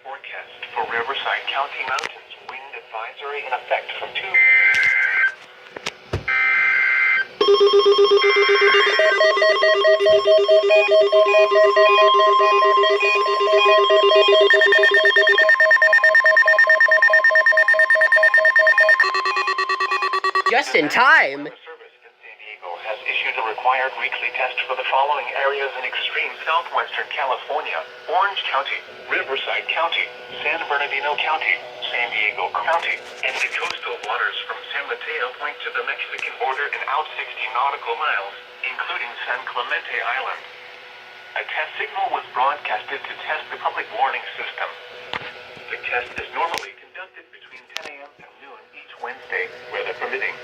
Forecast for Riverside County Mountains. Wind advisory in effect from 2. Just in time. Has issued a required weekly test for the following areas in extreme southwestern California: Orange County, Riverside County, San Bernardino County, San Diego County, and the coastal waters from San Mateo Point to the Mexican border and out 60 nautical miles, including San Clemente Island. A test signal was broadcasted to test the public warning system. The test is normally conducted between 10 a.m. and noon each Wednesday, weather permitting.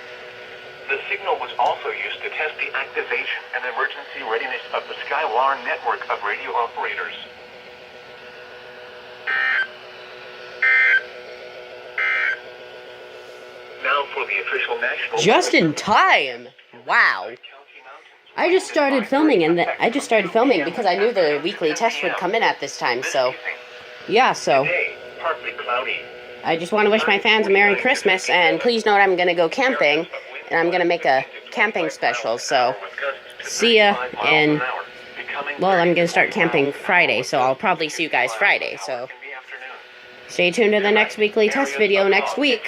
The signal was also used to test the activation and emergency readiness of the Skywarn network of radio operators. Now for the official national... Just in time! Wow. I just started filming because I knew the weekly test would come in at this time, so... Yeah, so... Partly cloudy. I just want to wish my fans a Merry Christmas, and please note I'm gonna go camping. And I'm going to make a camping special, so see ya, and, well, I'm going to start camping Friday, so I'll probably see you guys Friday, so stay tuned to the next weekly test video next week.